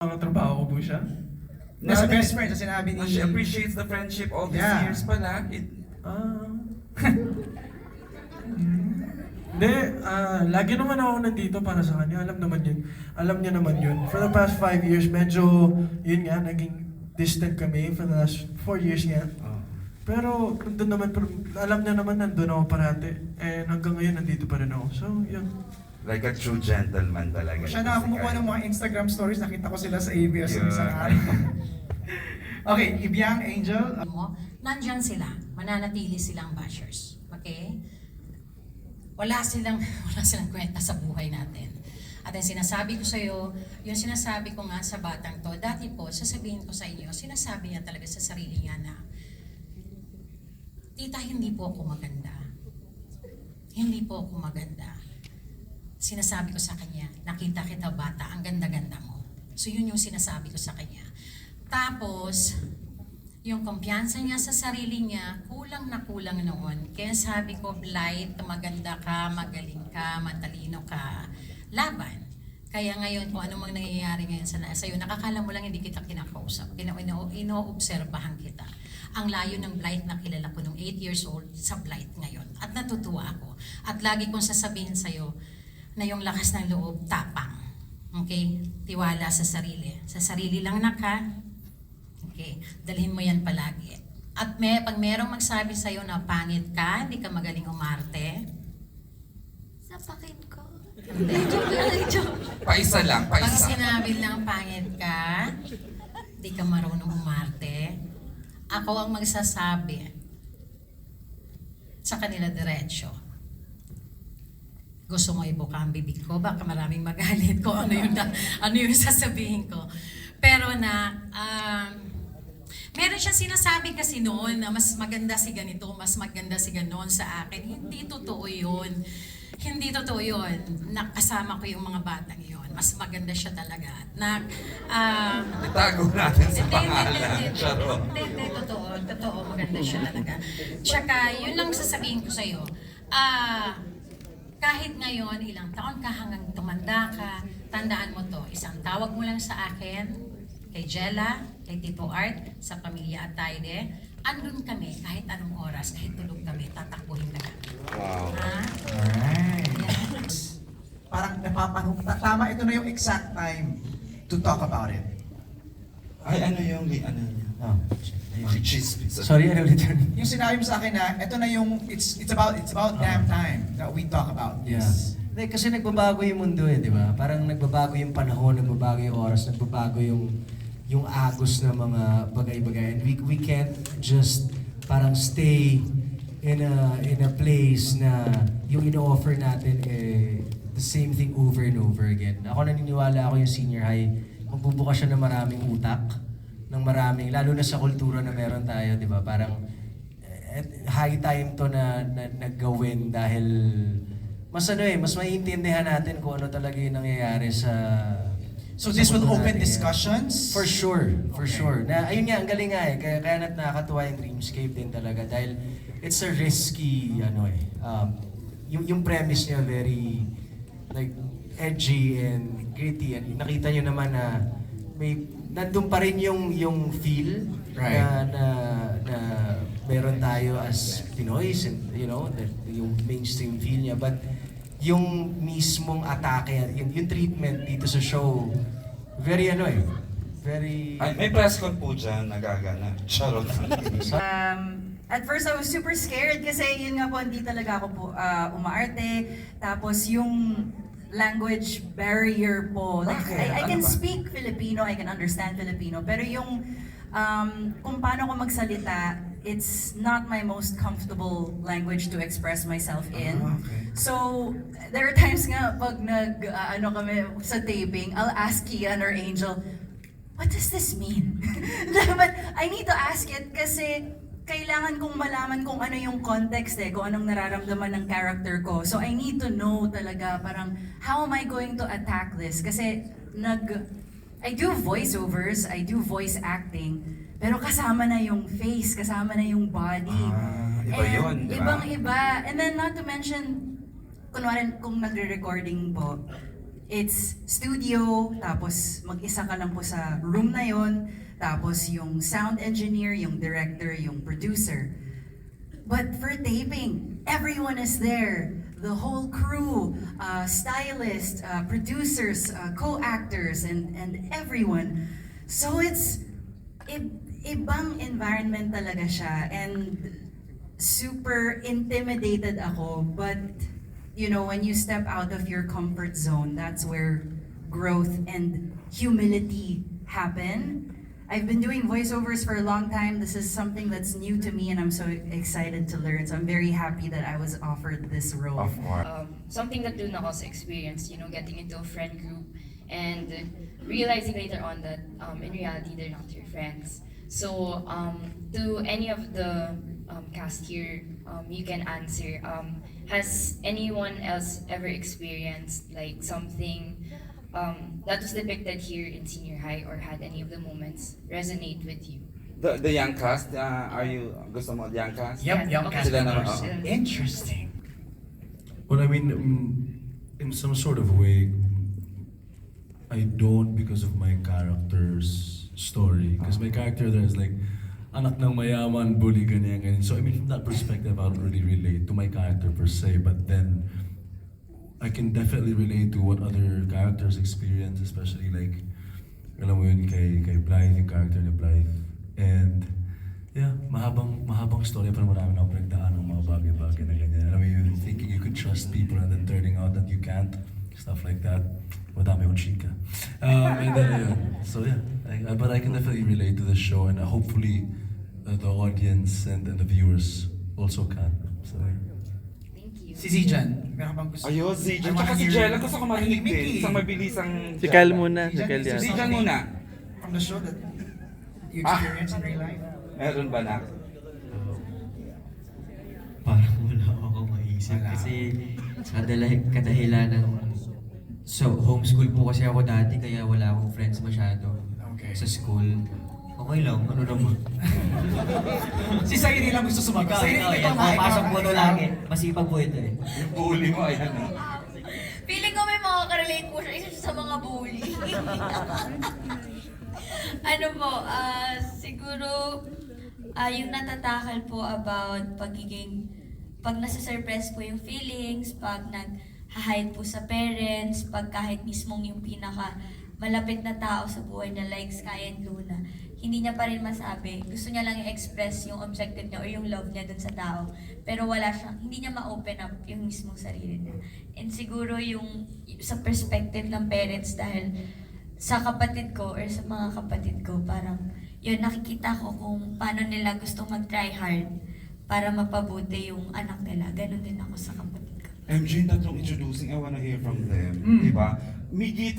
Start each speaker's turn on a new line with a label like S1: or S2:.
S1: Mga trabaho ko po siya.
S2: Nasa best friend, sa sinabi ni...
S3: She appreciates the friendship all these
S2: Yeah.
S3: years pala.
S1: Ah. Hindi, lagi naman ako nandito para sa kanya. Alam naman yun. Alam niya naman yun. For the past 5 years, medyo, yun nga, naging distant kami for the last 4 years nga. Pero, nandun naman, alam niya naman nandun ako parati. And hanggang ngayon, nandito pa rin ako. So, yun.
S3: Like a true gentleman talaga.
S2: Siya na kumukuha ng mga Instagram stories, nakita ko sila sa ABS
S3: Yeah.
S2: isang araw. Okay, Ibiang, Angel.
S4: Mo, nandyan sila, mananatili silang bashers. Okay? Wala silang kwenta sa buhay natin. At ang sinasabi ko sa iyo, yung sinasabi ko nga sa batang to, dati po, sasabihin ko sa inyo, sinasabi niya talaga sa sarili niya na, tita, hindi po ako maganda. Hindi po ako maganda. Sinasabi ko sa kanya, nakita kita bata, ang ganda-ganda mo. So yun yung sinasabi ko sa kanya. Tapos, yung kumpiyansa niya sa sarili niya, kulang na kulang noon. Kaya sabi ko, Blight, maganda ka, magaling ka, matalino ka, laban. Kaya ngayon, kung ano mang nangyayari ngayon sa iyo, nakakala mo lang hindi kita kinakausap. Inoobserbahan kita. Ang layo ng Blight na kilala ko nung 8 years old sa Blight ngayon. At natutuwa ako. At lagi kong sasabihin sa iyo na yung lakas ng loob, tapang. Okay? Tiwala sa sarili. Sa sarili lang na ka. Okay? Dalhin mo yan palagi. At pag merong magsabi sa'yo na pangit ka, hindi ka magaling umarte,
S5: Sapakin ko.
S4: hindi. Joke.
S3: Paisa lang,
S4: Pag
S3: paisa.
S4: sinabi lang pangit ka, hindi ka marunong umarte, ako ang magsasabi sa kanila diretsyo. Gusto mo ibuka ang bibig ko, baka maraming magalit ko ano yung sasabihin ko. Pero meron siya sinasabi kasi noon na mas maganda si ganito, mas maganda si ganon sa akin. Hindi totoo yun. Hindi totoo yun. Nakasama ko yung mga batang yun. Mas maganda siya talaga.
S3: Itago natin sa
S4: Hindi,
S3: pangalan. Charot.
S4: Hindi, totoo, maganda siya talaga. Tsaka, yun lang sasabihin ko sa'yo. Kahit ngayon, ilang taon ka hanggang tumanda ka, tandaan mo to, isang tawag mo lang sa akin, kay Jella, kay Tito Art, sa pamilya Atayde, andun kami kahit anong oras, kahit tulog kami, tatakbuhin na kami.
S3: Wow.
S4: Ha?
S2: Alright.
S4: Yeah.
S2: Parang tama, ito na yung exact time to talk about it.
S3: Ay, ano yung ano niya?
S2: Oh.
S3: Cheese pizza.
S6: Sorry, ano ulit yun?
S2: Yung sinabi mo sa akin na, ito na yung, it's about damn time that we talk about this.
S6: Hindi, kasi nagbabago yung mundo eh, di ba? Parang nagbabago yung panahon, nagbabago yung oras, nagbabago yung agos ng mga bagay-bagay. And we can't just parang stay in a place na yung ino-offer natin eh the same thing over and over again. Ako naniniwala ako yung senior high, magbubukas siya ng maraming utak, ng maraming, lalo na sa kultura na meron tayo, di ba? Parang high time to na naggawin dahil mas mas maiintindihan natin kung ano talaga yung nangyayari sa...
S2: So this will
S6: mundo
S2: open
S6: natin.
S2: discussions?
S6: For sure, for
S2: Okay.
S6: sure. Na, ayun nga, ang galing nga eh. Kaya nakakatuwa yung Dreamscape din talaga dahil it's a risky, yung premise niya very, like, edgy and gritty. And nakita niyo naman na nandun pa rin yung feel
S2: Right.
S6: na meron tayo as Pinoys and yung mainstream feel niya, but yung mismong atake, yung treatment dito sa show, very very...
S3: Ay, may press con po dyan, nagagana. Charot.
S7: At first, I was super scared kasi yun nga po, hindi talaga ako po umaarte. Tapos yung language barrier po. Like,
S2: Bakit?
S7: I
S2: Ano
S7: can
S2: ba?
S7: speak Filipino, I can understand Filipino. Pero yung kung paano ko magsalita, it's not my most comfortable language to express myself in.
S2: Okay.
S7: So, there are times nga pag kami sa taping, I'll ask Kian or Angel, what does this mean? But I need to ask it kasi kailangan kong malaman kung ano yung context kung anong nararamdaman ng character ko. So I need to know talaga parang how am I going to attack this? Kasi I do voiceovers, I do voice acting, pero kasama na yung face, kasama na yung body.
S3: Iba yun, di ba?
S7: Ibang-iba. And then not to mention, kunwari kung nagre-recording po, it's studio, tapos mag-isa ka lang po sa room na yon, tapos yung sound engineer, yung director, yung producer. But for taping, everyone is there. The whole crew, stylists, producers, co-actors, and everyone. So it's ibang environment talaga siya, and super intimidated ako, but you know, when you step out of your comfort zone, that's where growth and humility happen. I've been doing voiceovers for a long time. This is something that's new to me, and I'm so excited to learn. So I'm very happy that I was offered this role.
S3: Of course.
S8: Something that dun ako sa experience, you know, getting into a friend group and realizing later on that in reality they're not your friends. So to any of the cast here, you can answer. Has anyone else ever experienced like something that was depicted here in senior high, or had any of the moments resonate with you?
S3: The young cast, are you gusto mo young cast?
S2: Yep, young
S8: Okay.
S2: cast
S3: Sila naman,
S2: members.
S3: oo.
S2: Interesting.
S9: Well, I mean, in some sort of way, I don't because of my character's story. Because my character there is like, anak ng mayaman, bully, ganyan, ganyan. So I mean, from that perspective, I don't really relate to my character per se. But then, I can definitely relate to what other characters experience, especially like, alam mo yun, kay Blythe, yung character ni Blythe. And, yeah, mahabang story, pero marami na akong pinagdaan ng mga bagay-bagay na ganyan. Alam mo yun, thinking you could trust people and then turning out that you can't, stuff like that. Madami akong chika. And then, yeah. So yeah, but I can definitely relate to the show, and hopefully the audience and the viewers also can. So, yeah.
S8: Thank you.
S2: Si Zijan, meron bang gusto?
S3: Ayun, si Jen.
S2: I wanna
S3: Tsaka si
S2: hear-
S3: Jella, gusto ko marinig
S2: Tahimik
S3: din.
S2: eh.
S3: Isang mabilisang...
S10: Si Kyle muna, si
S2: Zijan,
S10: Kyle
S2: is there
S10: yan.
S3: Si Jen
S2: something
S3: muna.
S2: From the show that you
S3: Ah.
S2: experienced in real life?
S3: Meron ba na?
S6: Parang wala akong maisip
S2: Wala.
S6: kasi kadahilan ng so homeschool po kasi ako dati kaya wala akong friends masyado
S2: Okay.
S6: sa school. Okay lang, ano naman.
S2: Si Sayri lang gusto sumagot. Sayri, ikaw nga, ikaw.
S6: Pasok po lagi. Masipag po ito eh.
S3: Yung bully mo, ayan o.
S5: Feeling ko may makaka-relate po siya, isa siya sa mga bully. Ano po, siguro, yung natatakal po about pag nasa-surpress po yung feelings, pag nag-hide po sa parents, pag kahit mismong yung pinaka malapit na tao sa buhay na like Sky and Luna, hindi niya pa rin masabi. Gusto niya lang i-express yung objective niya or yung love niya dun sa tao. Pero hindi niya ma-open up yung mismong sarili niya. And siguro yung sa perspective ng parents, dahil sa kapatid ko or sa mga kapatid ko, parang yun, nakikita ko kung paano nila gustong mag-try hard para mapabuti yung anak nila. Ganon din ako sa kapatid ko.
S3: MJ, tatlong introducing, I wanna hear from them. Diba? May